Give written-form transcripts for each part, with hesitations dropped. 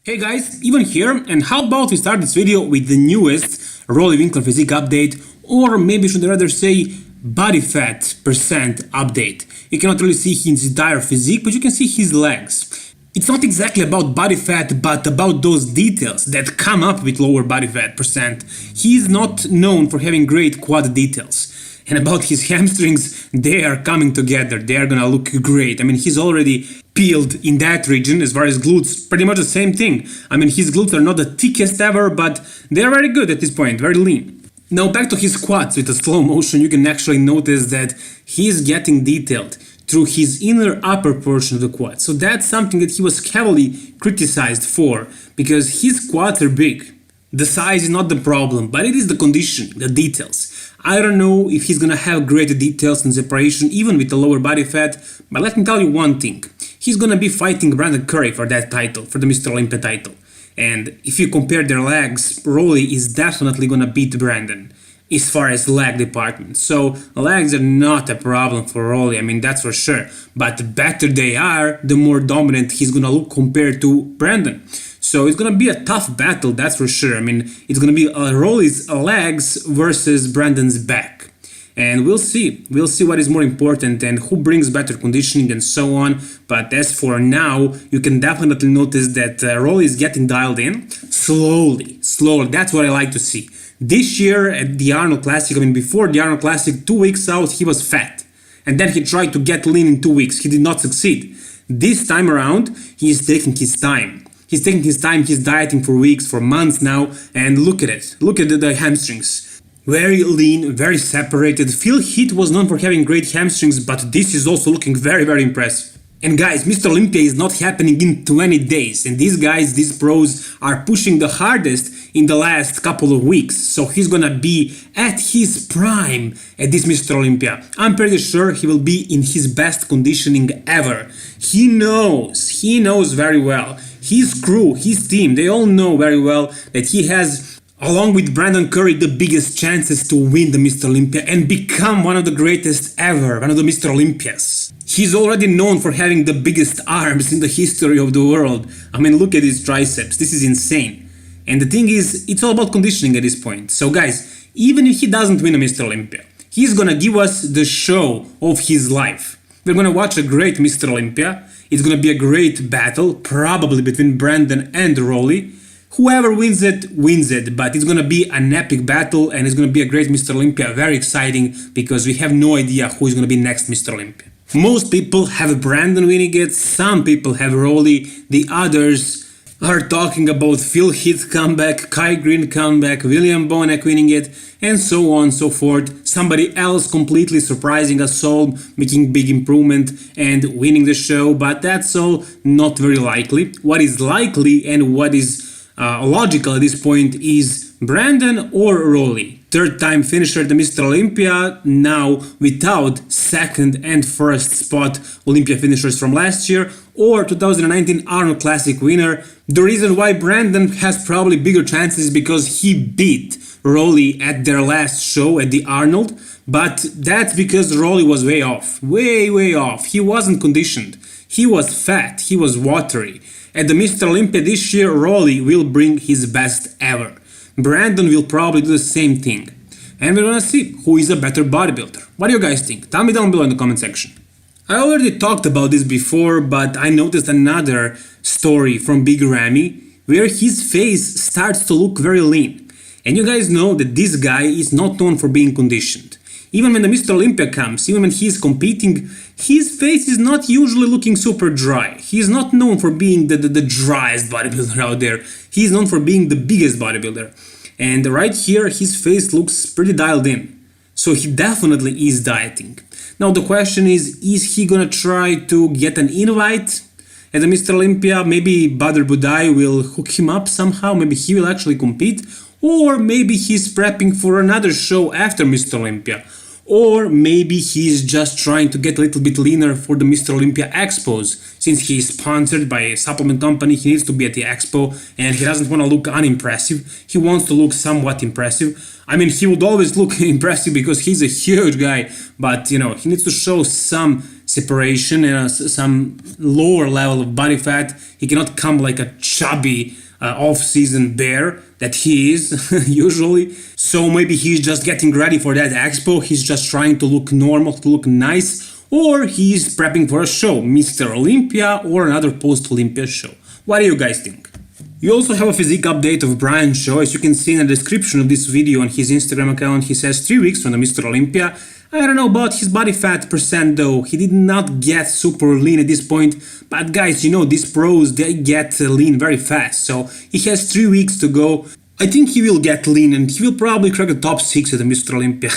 Hey guys, Ivan here, and how about we start this video with the newest Roelly Winklaar Physique update, or maybe should I rather say body fat percent update. You cannot really see his entire physique, but you can see his legs. It's not exactly about body fat, but about those details that come up with lower body fat percent. He's not known for having great quad details. And about his hamstrings, they are coming together, they are gonna look great. I mean, he's already peeled in that region. As far as glutes, pretty much the same thing. I mean, his glutes are not the thickest ever, but they're very good at this point, very lean. Now back to his quads. With a slow motion, you can actually notice that he's getting detailed through his inner upper portion of the quad. So that's something that he was heavily criticized for, because his quads are big. The size is not the problem, but it is the condition, the details. I don't know if he's gonna have great details and separation even with the lower body fat, but let me tell you one thing. He's gonna be fighting Brandon Curry for that title, for the Mr. Olympia title. And if you compare their legs, Roelly is definitely gonna beat Brandon as far as leg department. So legs are not a problem for Roelly, I mean that's for sure. But the better they are, the more dominant he's gonna look compared to Brandon. So it's gonna be a tough battle, that's for sure. I mean, it's gonna be Roelly's legs versus Brandon's back. And we'll see what is more important and who brings better conditioning and so on. But as for now, you can definitely notice that Roelly is getting dialed in slowly. That's what I like to see. This year at the Arnold Classic, I mean before the Arnold Classic, 2 weeks out he was fat. And then he tried to get lean in 2 weeks, he did not succeed. This time around, he is taking his time. He's taking his time, he's dieting for weeks, for months now, and look at it. Look at the hamstrings. Very lean, very separated. Phil Heath was known for having great hamstrings, but this is also looking very, very impressive. And guys, Mr. Olympia is not happening in 20 days, and these guys, these pros, are pushing the hardest in the last couple of weeks, so he's gonna be at his prime at this Mr. Olympia. I'm pretty sure he will be in his best conditioning ever. He knows very well. His crew, his team, they all know very well that he has, along with Brandon Curry, the biggest chances to win the Mr. Olympia and become one of the greatest ever, one of the Mr. Olympias. He's already known for having the biggest arms in the history of the world. I mean, look at his triceps, this is insane. And the thing is, it's all about conditioning at this point. So guys, even if he doesn't win a Mr. Olympia, he's gonna give us the show of his life. We're gonna watch a great Mr. Olympia. It's gonna be a great battle, probably between Brandon and Roelly. Whoever wins it, but it's gonna be an epic battle and it's gonna be a great Mr. Olympia, very exciting, because we have no idea who is gonna be next Mr. Olympia. Most people have Brandon winning it, some people have Roelly, the others are talking about Phil Heath comeback, Kai Green comeback, William Bonac winning it, and so on and so forth. Somebody else completely surprising us all, making big improvement and winning the show, but that's all not very likely. What is likely and what is logical at this point is Brandon or Roelly. Third-time finisher at the Mr. Olympia, now without second and first spot Olympia finishers from last year, or 2019 Arnold Classic winner. The reason why Brandon has probably bigger chances is because he beat Roelly at their last show at the Arnold, but that's because Roelly was way off, way off. He wasn't conditioned, he was fat, he was watery. At the Mr. Olympia this year, Roelly will bring his best ever. Brandon will probably do the same thing. And we're gonna see who is a better bodybuilder. What do you guys think? Tell me down below in the comment section. I already talked about this before, but I noticed another story from Big Ramy where his face starts to look very lean. And you guys know that this guy is not known for being conditioned. Even when the Mr. Olympia comes, even when he's competing, his face is not usually looking super dry. He's not known for being the driest bodybuilder out there. He's known for being the biggest bodybuilder. And right here, his face looks pretty dialed in. So he definitely is dieting. Now the question is he gonna try to get an invite at the Mr. Olympia? Maybe Badr Budai will hook him up somehow, maybe he will actually compete, or maybe he's prepping for another show after Mr. Olympia, or maybe he's just trying to get a little bit leaner for the Mr. Olympia Expos. Since he is sponsored by a supplement company, he needs to be at the expo and he doesn't want to look unimpressive, he wants to look somewhat impressive. I mean, he would always look impressive because he's a huge guy, but you know, he needs to show some separation and some lower level of body fat. He cannot come like a chubby off-season bear that he is usually. So maybe he's just getting ready for that expo. He's just trying to look normal, to look nice, or he's prepping for a show, Mr. Olympia or another post-Olympia show. What do you guys think? You also have a physique update of Brian's show. As you can see in the description of this video on his Instagram account, he says 3 weeks from the Mr. Olympia. I don't know about his body fat percent though. He did not get super lean at this point. But guys, you know, these pros, they get lean very fast. So he has 3 weeks to go. I think he will get lean and he will probably crack the top 6 at the Mr. Olympia.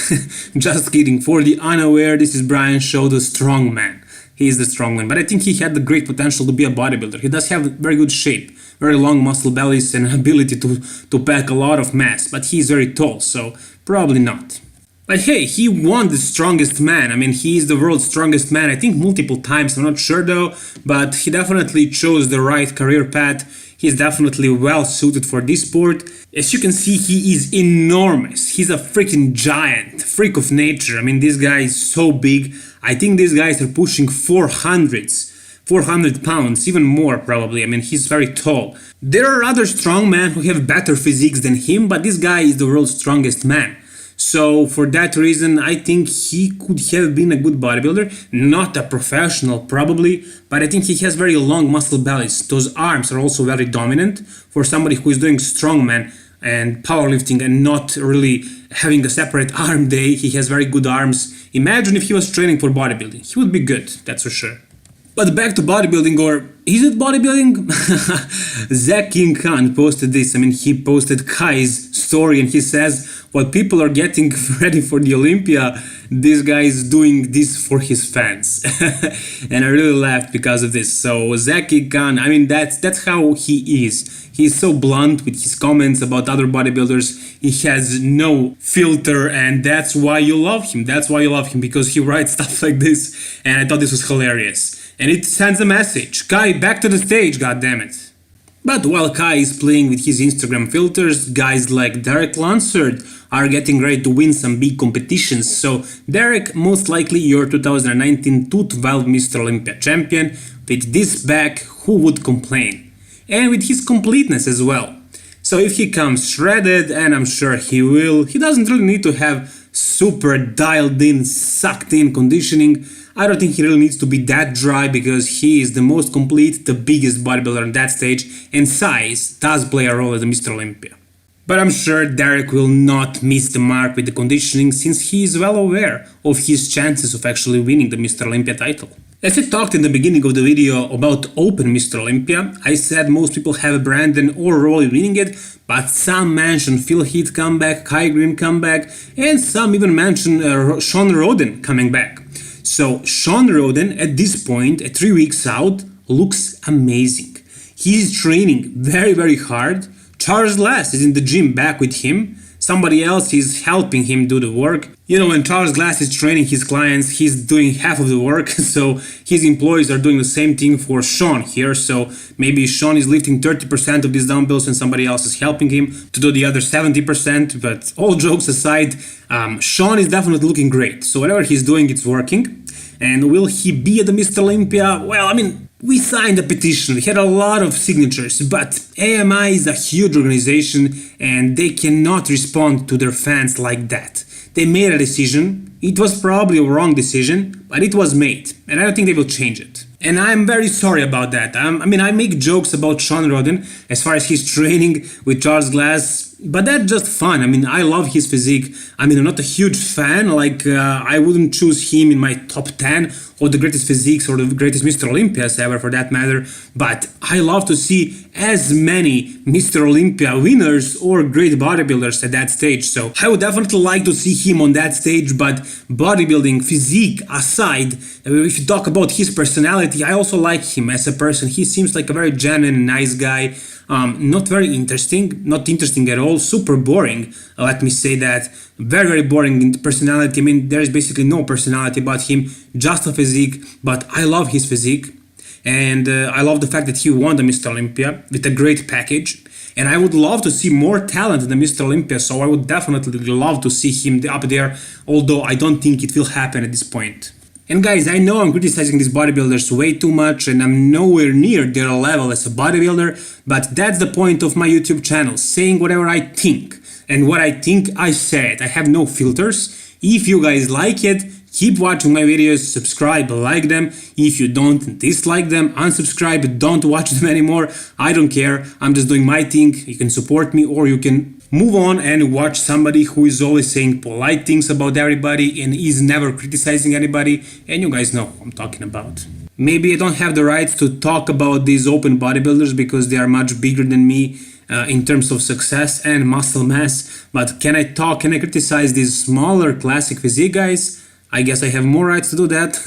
Just kidding. For the unaware, this is Brian's show, the strong man. He is the strong man. But I think he had the great potential to be a bodybuilder. He does have very good shape, very long muscle bellies and ability to pack a lot of mass. But he's very tall, so probably not. But hey, he won the strongest man. I mean, he is the world's strongest man, I think multiple times, I'm not sure though, but he definitely chose the right career path. He's definitely well suited for this sport. As you can see, he is enormous. He's a freaking giant, freak of nature. I mean, this guy is so big. I think these guys are pushing 400 pounds, even more probably. I mean, he's very tall. There are other strong men who have better physiques than him, but this guy is the world's strongest man. So for that reason, I think he could have been a good bodybuilder, not a professional probably, but I think he has very long muscle bellies. Those arms are also very dominant for somebody who is doing strongman and powerlifting and not really having a separate arm day. He has very good arms. Imagine if he was training for bodybuilding. He would be good, that's for sure. But back to bodybuilding, or is it bodybuilding? Zach King Khan posted this. I mean, he posted Kai's story and he says, while people are getting ready for the Olympia, this guy is doing this for his fans. And I really laughed because of this. So Zach King Khan, I mean, that's how he is. He's so blunt with his comments about other bodybuilders. He has no filter, and that's why you love him. That's why you love him, because he writes stuff like this. And I thought this was hilarious. And it sends a message. Kai, back to the stage, goddammit. But while Kai is playing with his Instagram filters, guys like Derek Lunsford are getting ready to win some big competitions. So Derek, most likely your 2019 212 Mr. Olympia champion. With this back, who would complain? And with his completeness as well. So if he comes shredded, and I'm sure he will, he doesn't really need to have super dialed in, sucked in conditioning. I don't think he really needs to be that dry, because he is the most complete, the biggest bodybuilder on that stage, and size does play a role at the Mr. Olympia. But I'm sure Derek will not miss the mark with the conditioning, since he is well aware of his chances of actually winning the Mr. Olympia title. As I talked in the beginning of the video about Open Mr. Olympia, I said most people have Brandon or Roelly winning it, but some mention Phil Heath comeback, Kai Green comeback, and some even mention Shawn Rhoden coming back. So Shawn Rhoden at this point, at 3 weeks out, looks amazing. He's training very hard. Charles Glass is in the gym back with him. Somebody else is helping him do the work. You know, when Charles Glass is training his clients, he's doing half of the work, so his employees are doing the same thing for Shawn here. So maybe Shawn is lifting 30% of these dumbbells and somebody else is helping him to do the other 70%. But all jokes aside, Shawn is definitely looking great. So whatever he's doing, it's working. And will he be at the Mr. Olympia? Well, I mean, we signed a petition, we had a lot of signatures, but AMI is a huge organization and they cannot respond to their fans like that. They made a decision. It was probably a wrong decision, but it was made, and I don't think they will change it. And I'm very sorry about that. I mean, I make jokes about Shawn Rhoden as far as his training with Charles Glass, but that's just fun. I mean, I love his physique. I mean, I'm not a huge fan, like I wouldn't choose him in my top 10 or the greatest physiques or the greatest Mr. Olympias ever for that matter, but I love to see as many Mr. Olympia winners or great bodybuilders at that stage. So I would definitely like to see him on that stage, but bodybuilding, physique aside, if you talk about his personality, I also like him as a person. He seems like a very genuine, nice guy. Not very interesting, not interesting at all, super boring, let me say that. Very boring in personality. I mean, there is basically no personality about him, just a physique, but I love his physique. And I love the fact that he won the Mr. Olympia with a great package. And I would love to see more talent in the Mr. Olympia, so I would definitely love to see him up there, although I don't think it will happen at this point. And guys, I know I'm criticizing these bodybuilders way too much and I'm nowhere near their level as a bodybuilder, but that's the point of my YouTube channel, saying whatever I think. And what I think, I said. I have no filters. If you guys like it, keep watching my videos, subscribe, like them. If you don't, dislike them, unsubscribe, don't watch them anymore. I don't care. I'm just doing my thing. You can support me or you can move on and watch somebody who is always saying polite things about everybody and is never criticizing anybody. And you guys know who I'm talking about. Maybe I don't have the right to talk about these open bodybuilders because they are much bigger than me in terms of success and muscle mass. But can I criticize these smaller classic physique guys? I guess I have more rights to do that.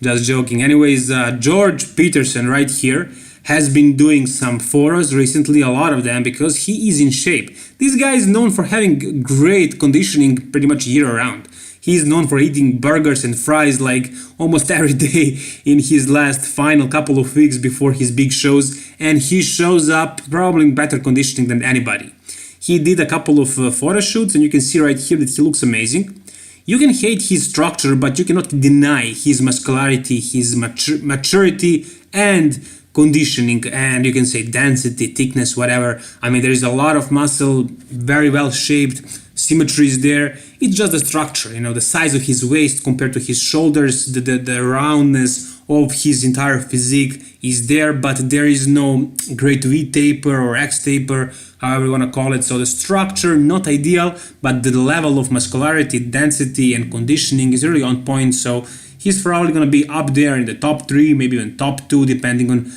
Just joking. Anyways, George Peterson right here has been doing some photos recently, a lot of them, because he is in shape. This guy is known for having great conditioning pretty much year round. He's known for eating burgers and fries like almost every day in his last final couple of weeks before his big shows, and he shows up probably in better conditioning than anybody. He did a couple of photo shoots and you can see right here that he looks amazing. You can hate his structure, but you cannot deny his muscularity, his maturity and conditioning, and you can say density, thickness, whatever. I mean, there is a lot of muscle, very well shaped, symmetry is there. It's just the structure, you know, the size of his waist compared to his shoulders, the roundness of his entire physique is there, but there is no great V taper or X taper, however you want to call it. So the structure, not ideal, but the level of muscularity, density and conditioning is really on point. So he's probably going to be up there in the top 3, maybe even top 2, depending on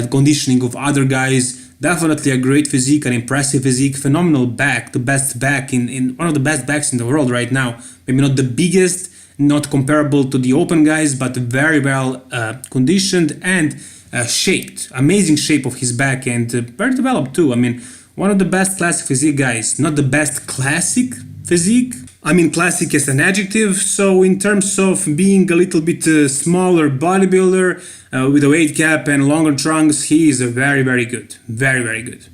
conditioning of other guys. Definitely a great physique, an impressive physique, phenomenal back, the best back in one of the best backs in the world right now. Maybe not the biggest, not comparable to the open guys, but very well conditioned and shaped. Amazing shape of his back and very developed too. I mean, one of the best classic physique guys, not the best classic physique. I mean, classic is an adjective, so in terms of being a little bit smaller bodybuilder with a weight cap and longer trunks, he is very, very good. Very, very good.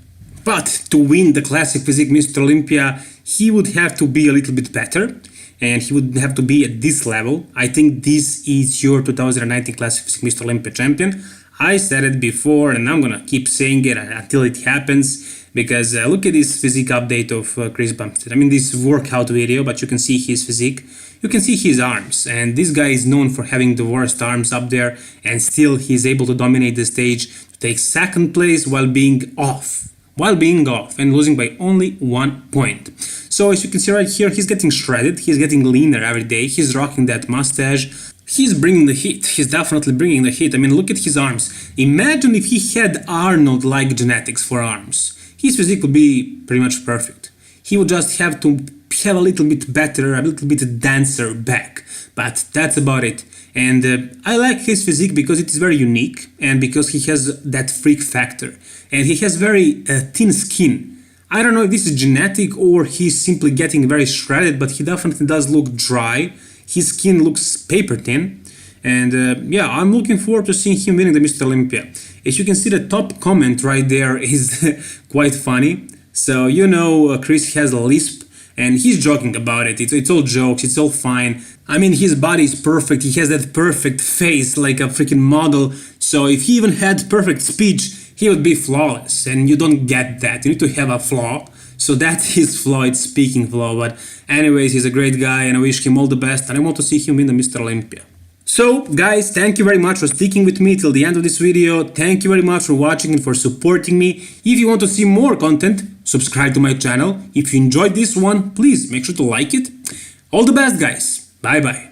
But to win the classic physique Mr. Olympia, he would have to be a little bit better, and he would have to be at this level. I think this is your 2019 classic physique Mr. Olympia champion. I said it before, and I'm gonna keep saying it until it happens. Because look at this physique update of Chris Bumstead. I mean, this workout video, but you can see his physique. You can see his arms. And this guy is known for having the worst arms up there. And still, he's able to dominate the stage, to take second place while being off. And losing by only 1 point. So as you can see right here, he's getting shredded. He's getting leaner every day. He's rocking that mustache. He's bringing the heat. He's definitely bringing the heat. I mean, look at his arms. Imagine if he had Arnold-like genetics for arms. His physique would be pretty much perfect. He would just have to have a little bit better, a little bit denser back. But that's about it. And I like his physique because it is very unique and because he has that freak factor. And he has very thin skin. I don't know if this is genetic or he's simply getting very shredded, but he definitely does look dry. His skin looks paper thin. And yeah, I'm looking forward to seeing him winning the Mr. Olympia. As you can see, the top comment right there is quite funny. So, you know, Chris has a lisp and he's joking about it. It's all jokes, it's all fine. I mean, his body is perfect. He has that perfect face like a freaking model. So if he even had perfect speech, he would be flawless. And you don't get that. You need to have a flaw. So that's his flaw, it's speaking flaw. But anyways, he's a great guy and I wish him all the best. And I want to see him win the Mr. Olympia. So guys, thank you very much for sticking with me till the end of this video. Thank you very much for watching and for supporting me. If you want to see more content, subscribe to my channel. If you enjoyed this one, please make sure to like it. All the best, guys. Bye bye.